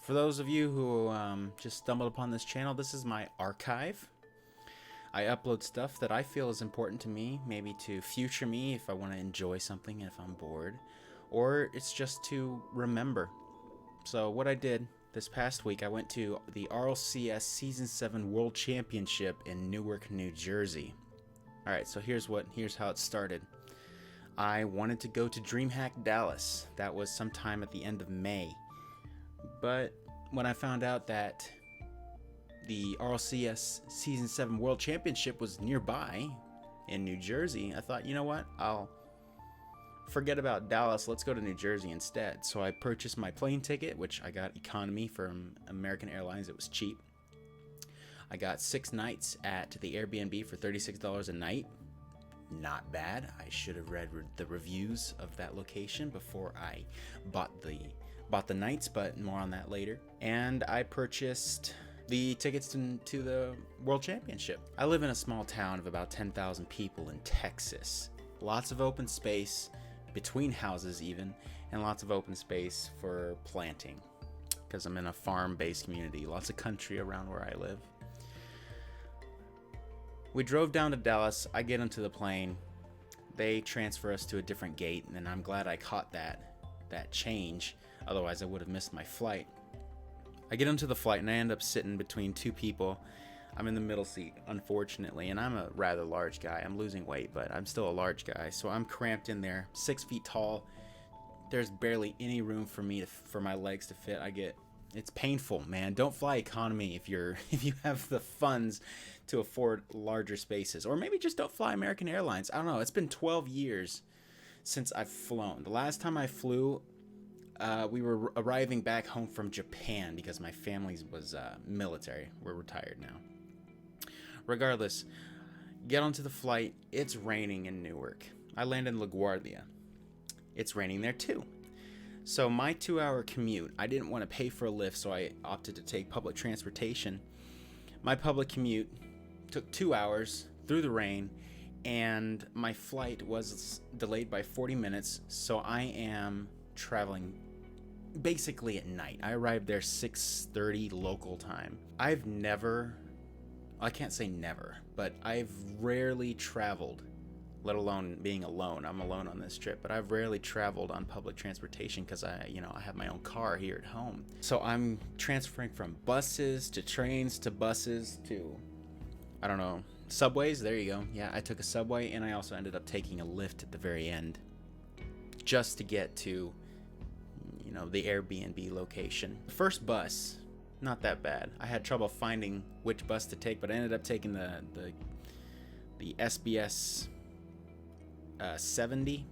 For those of you who just stumbled upon this channel, this is my archive. I upload stuff that I feel is important to me, maybe to future me if I want to enjoy something, if I'm bored, or it's just to remember. So what I did this past week, I went to the RLCS Season 7 World Championship in Newark, New Jersey. Alright, so here's how it started. I wanted to go to DreamHack Dallas. That was sometime at the end of May. But when I found out that the RLCS Season 7 World Championship was nearby in New Jersey, I thought, you know what? I'll forget about Dallas. Let's go to New Jersey instead. So I purchased my plane ticket, which I got economy from American Airlines. It was cheap. I got 6 nights at the Airbnb for $36 a night. Not bad. I should have read the reviews of that location before I bought the nights, but more on that later. And I purchased the tickets to the World Championship. I live in a small town of about 10,000 people in Texas. Lots of open space between houses even, and lots of open space for planting because I'm in a farm-based community. Lots of country around where I live. We drove down to Dallas. I get into the plane. They transfer us to a different gate, and I'm glad I caught that change. Otherwise, I would have missed my flight. I get into the flight, and I end up sitting between 2 people. I'm in the middle seat, unfortunately, and I'm a rather large guy. I'm losing weight, but I'm still a large guy, so I'm cramped in there, 6 feet tall. There's barely any room for me for my legs to fit. It's painful, man. Don't fly economy if you have the funds to afford larger spaces, or maybe just don't fly American Airlines. I don't know. It's been 12 years since I've flown. The last time I flew, we were arriving back home from Japan because my family was military. We're retired now. Regardless, get onto the flight. It's raining in Newark. I land in LaGuardia. It's raining there too. So my 2-hour commute, I didn't want to pay for a lift, so I opted to take public transportation. My public commute took 2 hours through the rain, and my flight was delayed by 40 minutes, so I am traveling basically at night. I arrived there 6:30 local time. I can't say never, but I've rarely traveled, let alone being alone. I'm alone on this trip, but I've rarely traveled on public transportation because I have my own car here at home. So I'm transferring from buses to trains to buses to, I don't know, subways. There you go. Yeah, I took a subway, and I also ended up taking a lift at the very end just to get to the Airbnb location. The first bus, not that bad. I had trouble finding which bus to take, but I ended up taking the SBS 70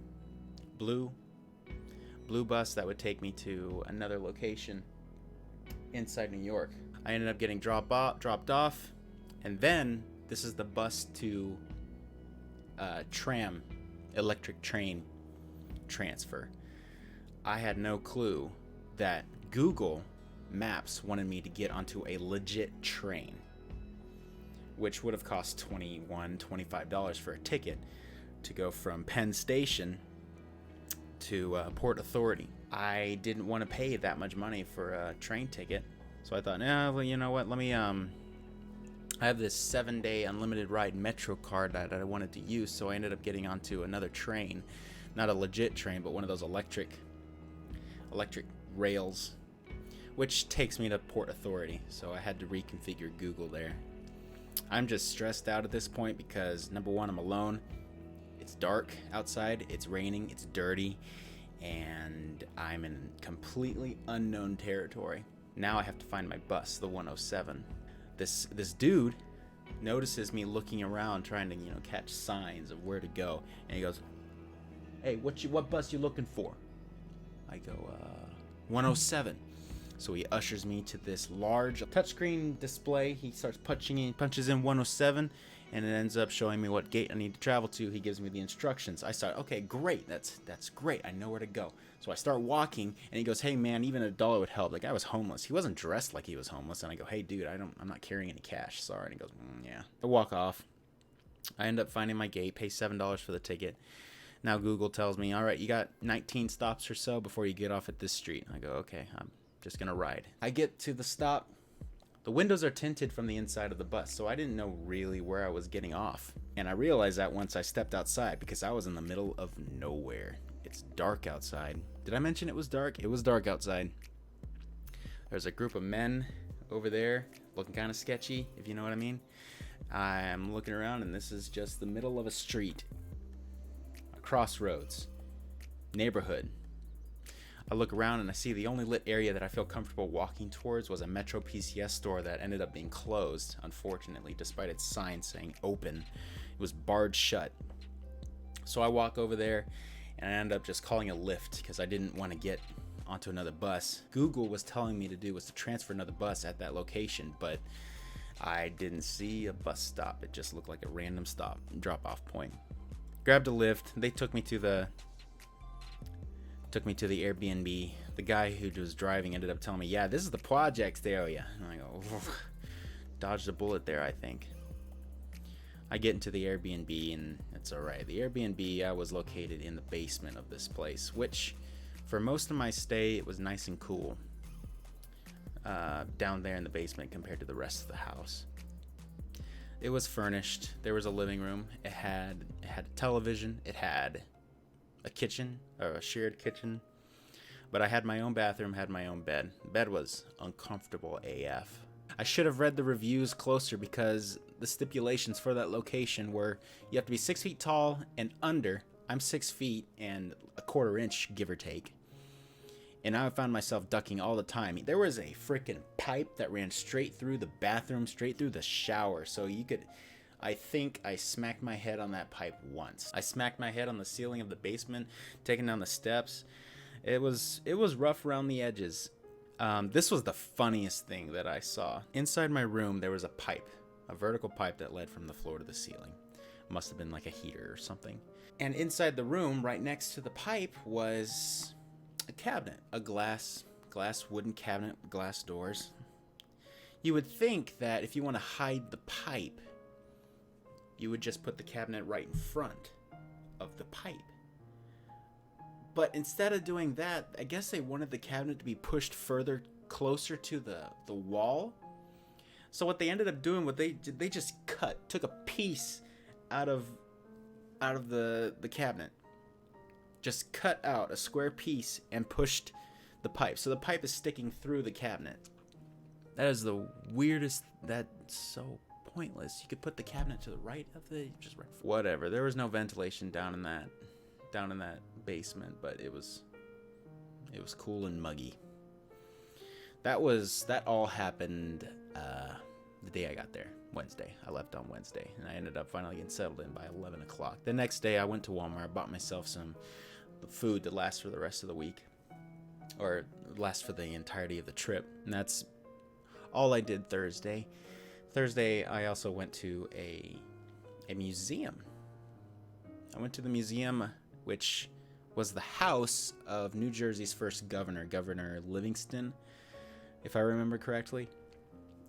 blue bus that would take me to another location inside New York. I ended up getting dropped off, and then this is the bus to tram, electric train transfer. I had no clue that Google Maps wanted me to get onto a legit train, which would have cost $25 for a ticket to go from Penn Station to Port Authority. I didn't want to pay that much money for a train ticket, so I thought, well, you know what, let me I have this 7-day unlimited ride Metro card that I wanted to use, so I ended up getting onto another train. Not a legit train, but one of those electric rails, which takes me to Port Authority. So I had to reconfigure Google there. I'm just stressed out at this point because, number one, I'm alone. It's dark outside, it's raining, it's dirty, and I'm in completely unknown territory. Now I have to find my bus, the 107. This dude notices me looking around trying to catch signs of where to go, and he goes, "Hey, what bus you looking for?" I go, 107. So he ushers me to this large touchscreen display. He starts punches in 107, and it ends up showing me what gate I need to travel to. He gives me the instructions. I start, okay, great, that's great. I know where to go. So I start walking, and he goes, "Hey man, even $1 would help." The guy was homeless. He wasn't dressed like he was homeless. And I go, "Hey dude, I'm not carrying any cash. Sorry." And he goes, "Yeah." I walk off. I end up finding my gate, pay $7 for the ticket. Now Google tells me, all right, you got 19 stops or so before you get off at this street. I go, okay, Just gonna ride. I get to the stop. The windows are tinted from the inside of the bus, so I didn't know really where I was getting off. And I realized that once I stepped outside, because I was in the middle of nowhere. It's dark outside. Did I mention it was dark? It was dark outside. There's a group of men over there looking kind of sketchy, if you know what I mean. I'm looking around, and this is just the middle of a street, a crossroads, neighborhood. I look around and I see the only lit area that I feel comfortable walking towards was a Metro PCS store that ended up being closed, unfortunately, despite its sign saying open. It was barred shut. So I walk over there and I end up just calling a Lyft because I didn't want to get onto another bus. Google was telling me to do was to transfer another bus at that location, but I didn't see a bus stop. It just looked like a random stop, drop off point. Grabbed a Lyft. They took me to the Airbnb. The guy who was driving ended up telling me, yeah, this is the projects area. And I go, dodged a bullet there, I think. I get into the Airbnb and it's all right. The Airbnb was located in the basement of this place, which for most of my stay, it was nice and cool down there in the basement compared to the rest of the house. It was furnished. There was a living room. It had a television. It had a kitchen, or a shared kitchen, but I had my own bathroom, had my own bed. The bed was uncomfortable AF. I should have read the reviews closer because the stipulations for that location were you have to be 6 feet tall and under. I'm 6 feet and a quarter inch, give or take. And I found myself ducking all the time. There was a freaking pipe that ran straight through the bathroom, straight through the shower, so you could... I think I smacked my head on that pipe once. I smacked my head on the ceiling of the basement, taking down the steps. It was rough around the edges. This was the funniest thing that I saw. Inside my room, there was a pipe, a vertical pipe that led from the floor to the ceiling. Must have been like a heater or something. And inside the room, right next to the pipe, was a cabinet, a glass wooden cabinet, glass doors. You would think that if you want to hide the pipe, you would just put the cabinet right in front of the pipe. But instead of doing that, I guess they wanted the cabinet to be pushed further closer to the wall. So what they ended up doing, they just took a piece out of the cabinet. Just cut out a square piece and pushed the pipe. So the pipe is sticking through the cabinet. That is the weirdest, that's so pointless. You could put the cabinet to the right of the whatever. There was no ventilation down in that basement, but it was cool and muggy. That all happened the day I got there, Wednesday. I left on Wednesday, and I ended up finally getting settled in by 11 o'clock. The next day, I went to Walmart, bought myself some food that lasts for the rest of the week, or last for the entirety of the trip, and that's all I did Thursday. Thursday, I also went to a museum. I went to the museum, which was the house of New Jersey's first governor, Governor Livingston, if I remember correctly.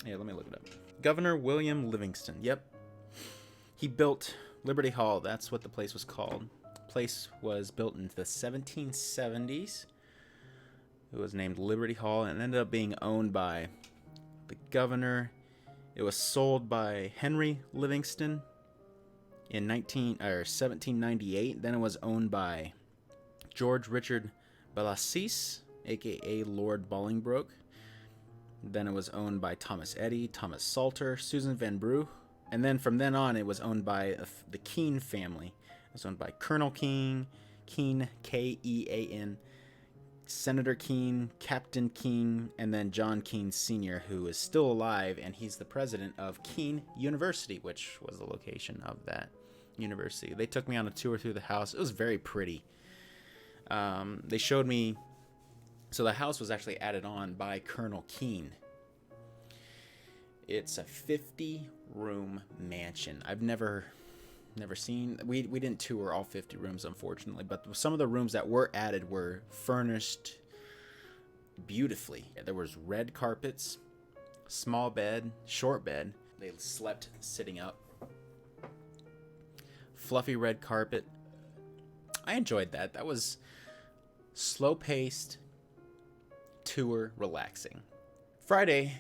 Yeah, let me look it up. Governor William Livingston, yep. He built Liberty Hall, that's what the place was called. The place was built in the 1770s. It was named Liberty Hall and ended up being owned by the governor. It was sold by Henry Livingston in 1798. Then it was owned by George Richard Bellasis, aka Lord Bolingbroke. Then it was owned by Thomas Eddy, Thomas Salter, Susan Van Brugh. And then from then on, it was owned by the Keene family. It was owned by Colonel Keene, Kean, Senator Keene, Captain Keene, and then John Keene Sr., who is still alive, and he's the president of Keene University, which was the location of that university. They took me on a tour through the house. It was very pretty. They showed me... So the house was actually added on by Colonel Keene. It's a 50-room mansion. I've never seen... We didn't tour all 50 rooms, unfortunately, but some of the rooms that were added were furnished beautifully. There was red carpets, small bed, short bed. They slept sitting up. Fluffy red carpet. I enjoyed that. That was slow-paced, tour relaxing. Friday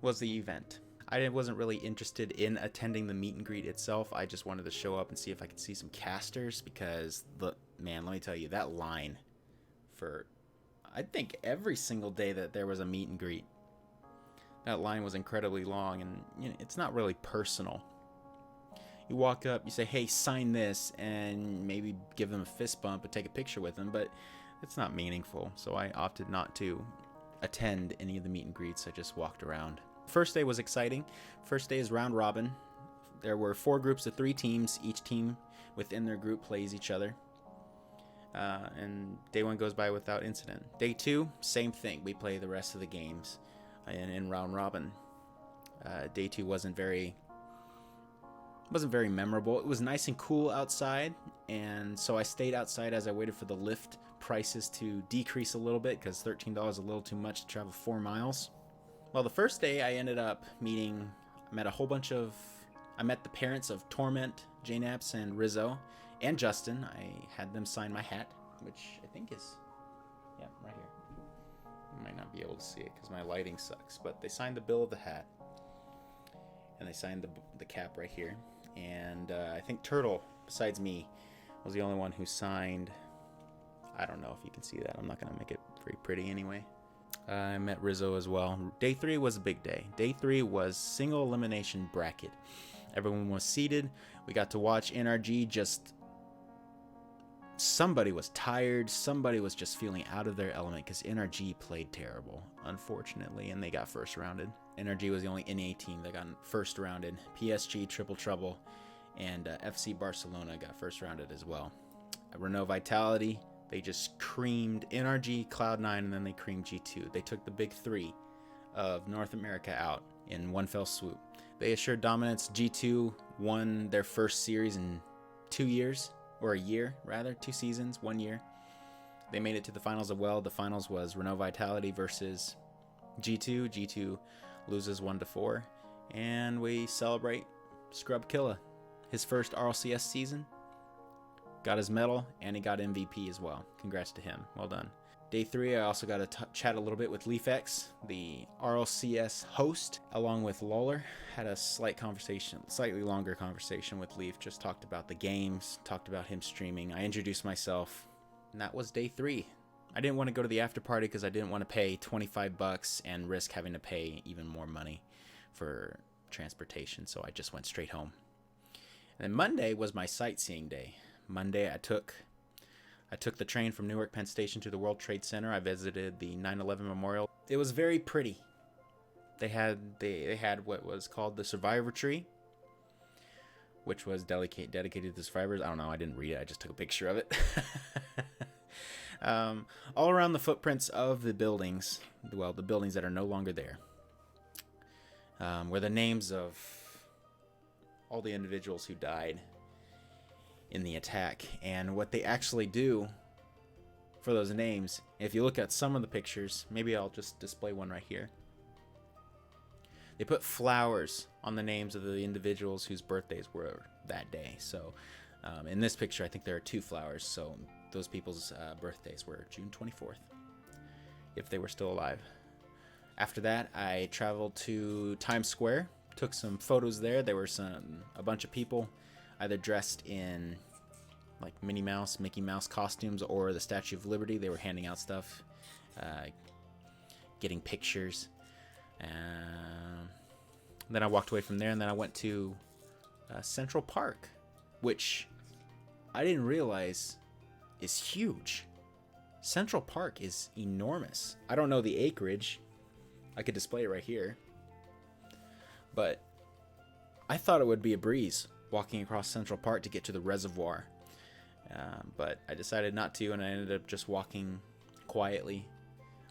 was the event. I wasn't really interested in attending the meet and greet itself. I just wanted to show up and see if I could see some casters, because man, let me tell you, that line for, I think, every single day that there was a meet and greet, that line was incredibly long, and you know, it's not really personal. You walk up, you say, hey, sign this, and maybe give them a fist bump and take a picture with them, but it's not meaningful. So I opted not to attend any of the meet and greets. I just walked around. First day was exciting. First day is round robin. There were 4 groups of 3 teams. Each team within their group plays each other. And day 1 goes by without incident. Day 2, same thing. We play the rest of the games in round robin. Day 2 wasn't very memorable. It was nice and cool outside, and so I stayed outside as I waited for the Lyft prices to decrease a little bit, because $13 is a little too much to travel 4 miles. Well, the first day I ended up I met the parents of Torment, Jnaps, and Rizzo, and Justin. I had them sign my hat, which I think is, yeah, right here. You might not be able to see it because my lighting sucks, but they signed the bill of the hat, and they signed the cap right here. And I think Turtle, besides me, was the only one who signed. I don't know if you can see that. I'm not going to make it very pretty anyway. I met Rizzo as well. Day 3 was a big day. Day 3 was single elimination bracket. Everyone was seated. We got to watch NRG just... Somebody was tired. Somebody was just feeling out of their element, because NRG played terrible, unfortunately, and they got first rounded. NRG was the only NA team that got first rounded. PSG, Triple Trouble, and FC Barcelona got first rounded as well. Renault Vitality, they just creamed NRG, Cloud9, and then they creamed G2. They took the big 3 of North America out in one fell swoop. They assured dominance. G2 won their first series in 2 years, or a year rather, 2 seasons, 1 year. They made it to the finals as well. The finals was Renault Vitality versus G2. G2 loses 1-4, and we celebrate Scrub Killa, his first RLCS season. Got his medal, and he got MVP as well. Congrats to him. Well done. Day 3, I also got to chat a little bit with LeafX, the RLCS host, along with Lawler. Had a slightly longer conversation with Leaf. Just talked about the games, talked about him streaming. I introduced myself, and that was day 3. I didn't want to go to the after party because I didn't want to pay $25 and risk having to pay even more money for transportation, so I just went straight home. And then Monday was my sightseeing day. Monday, I took the train from Newark Penn Station to the World Trade Center. I visited the 9/11 Memorial. It was very pretty. They had what was called the Survivor Tree, which was dedicated to the survivors. I don't know. I didn't read it. I just took a picture of it. All around the footprints of the buildings, well, the buildings that are no longer there, were the names of all the individuals who died in the attack. And what they actually do for those names, if you look at some of the pictures, maybe I'll just display one right here. They put flowers on the names of the individuals whose birthdays were that day. So in this picture, I think there are 2 flowers. So those people's birthdays were June 24th, if they were still alive. After that, I traveled to Times Square, took some photos there. There were a bunch of people either dressed in like Minnie Mouse, Mickey Mouse costumes, or the Statue of Liberty. They were handing out stuff, getting pictures. Then I walked away from there, and then I went to Central Park, which I didn't realize is huge. Central Park is enormous. I don't know the acreage. I could display it right here. But I thought it would be a breeze walking across Central Park to get to the reservoir. But I decided not to, and I ended up just walking quietly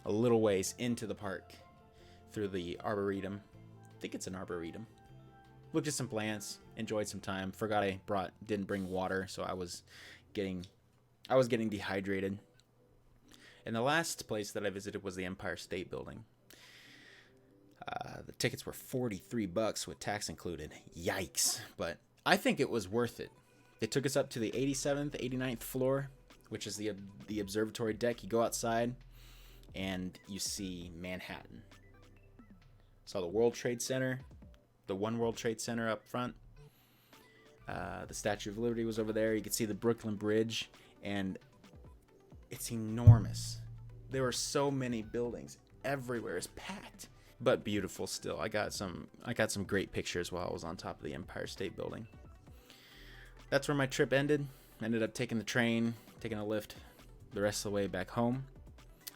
a little ways into the park through the arboretum. I think it's an arboretum. Looked at some plants, enjoyed some time. Forgot I didn't bring water, so I was getting dehydrated. And the last place that I visited was the Empire State Building. The tickets were $43 with tax included. Yikes. But I think it was worth it. They took us up to the 87th, 89th floor, which is the observatory deck. You go outside, and you see Manhattan. Saw the World Trade Center, the One World Trade Center up front. The Statue of Liberty was over there. You could see the Brooklyn Bridge, and it's enormous. There were so many buildings everywhere. It's packed, but beautiful still. I got some great pictures while I was on top of the Empire State Building. That's where my trip ended. Ended up taking the train, taking a lift the rest of the way back home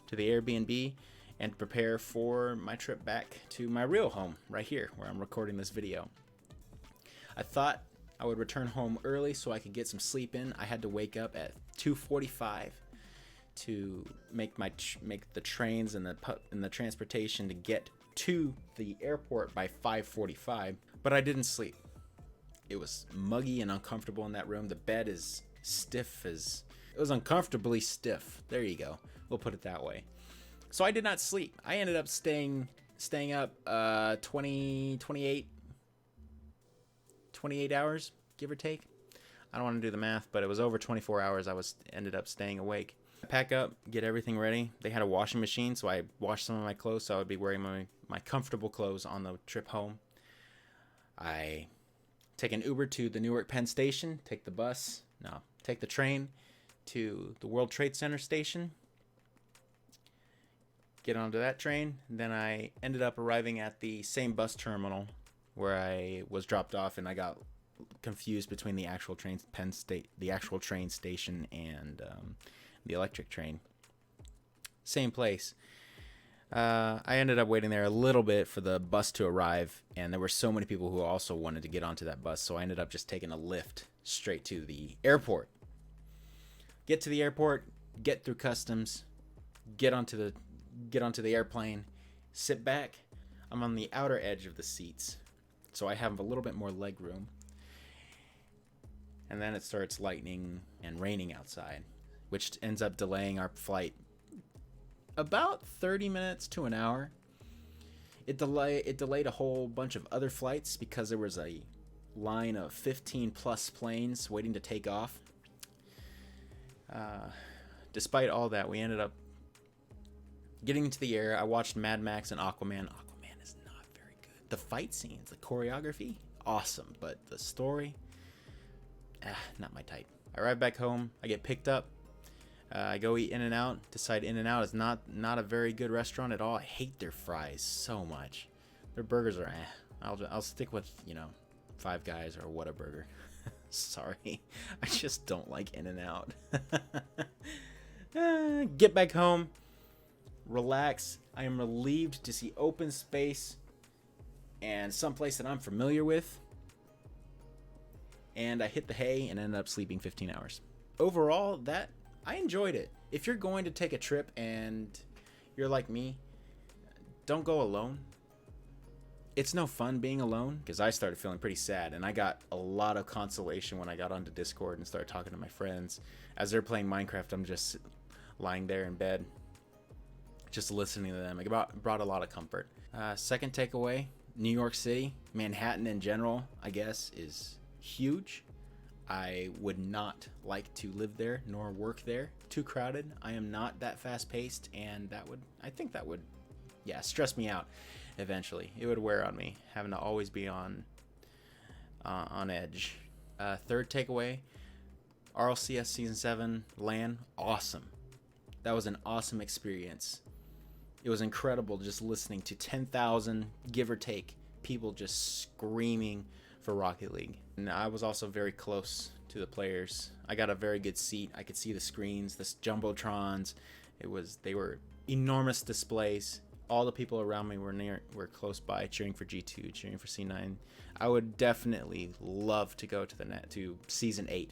to the Airbnb and prepare for my trip back to my real home right here where I'm recording this video. I thought I would return home early so I could get some sleep in. I had to wake up at 2:45 to make the trains and the transportation to get to the airport by 5:45, but I didn't sleep. It was muggy and uncomfortable in that room. The bed is stiff as it was uncomfortably stiff. There you go. We'll put it that way. So I did not sleep. I ended up staying up 28 hours, give or take. I don't want to do the math, but it was over 24 hours I ended up staying awake. Pack up, get everything ready. They had a washing machine, so I washed some of my clothes, so I would be wearing my comfortable clothes on the trip home. I take an Uber to the Newark Penn Station, take the train to the World Trade Center station, get onto that train. Then I ended up arriving at the same bus terminal where I was dropped off, and I got confused between the actual train station and the electric train. Same place. I ended up waiting there a little bit for the bus to arrive, and there were so many people who also wanted to get onto that bus, so I ended up just taking a lift straight to the airport. Get to the airport, get through customs, get onto the airplane, sit back. I'm on the outer edge of the seats, so I have a little bit more leg room. And then it starts lightning and raining outside, which ends up delaying our flight about 30 minutes to an hour. It delayed a whole bunch of other flights because there was a line of 15 plus planes waiting to take off. Despite all that, we ended up getting into the air. I watched Mad Max and Aquaman. Aquaman is not very good. The fight scenes, the choreography, awesome, but the story, not my type. I arrive back home. I get picked up. I go eat In-N-Out. Decide In-N-Out is not a very good restaurant at all. I hate their fries so much. Their burgers are I'll stick with, Five Guys or Whataburger. Sorry, I just don't like In-N-Out. Get back home. Relax. I am relieved to see open space and someplace that I'm familiar with. And I hit the hay and ended up sleeping 15 hours. Overall, I enjoyed it. If you're going to take a trip and you're like me, don't go alone. It's no fun being alone, because I started feeling pretty sad, and I got a lot of consolation when I got onto Discord and started talking to my friends. As they're playing Minecraft, I'm just lying there in bed, just listening to them. It brought a lot of comfort. Second takeaway, New York City, Manhattan in general, I guess, is huge. I would not like to live there nor work there. Too crowded. I am not that fast paced, and I think that would stress me out eventually. It would wear on me, having to always be on edge. Third takeaway, RLCS Season 7 LAN, awesome. That was an awesome experience. It was incredible just listening to 10,000, give or take, people just screaming for Rocket League. And I was also very close to the players. I got a very good seat. I could see the screens, the jumbotrons. They were enormous displays. All the people around me were close by, cheering for G2, cheering for C9. I would definitely love to go to Season 8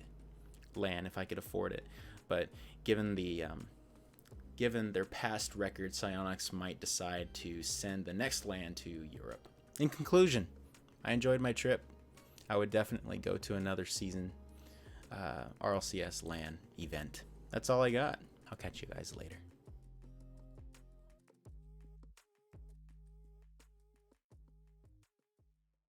LAN if I could afford it. But given their past record, Psyonix might decide to send the next LAN to Europe. In conclusion, I enjoyed my trip. I would definitely go to another season RLCS LAN event. That's all I got. I'll catch you guys later.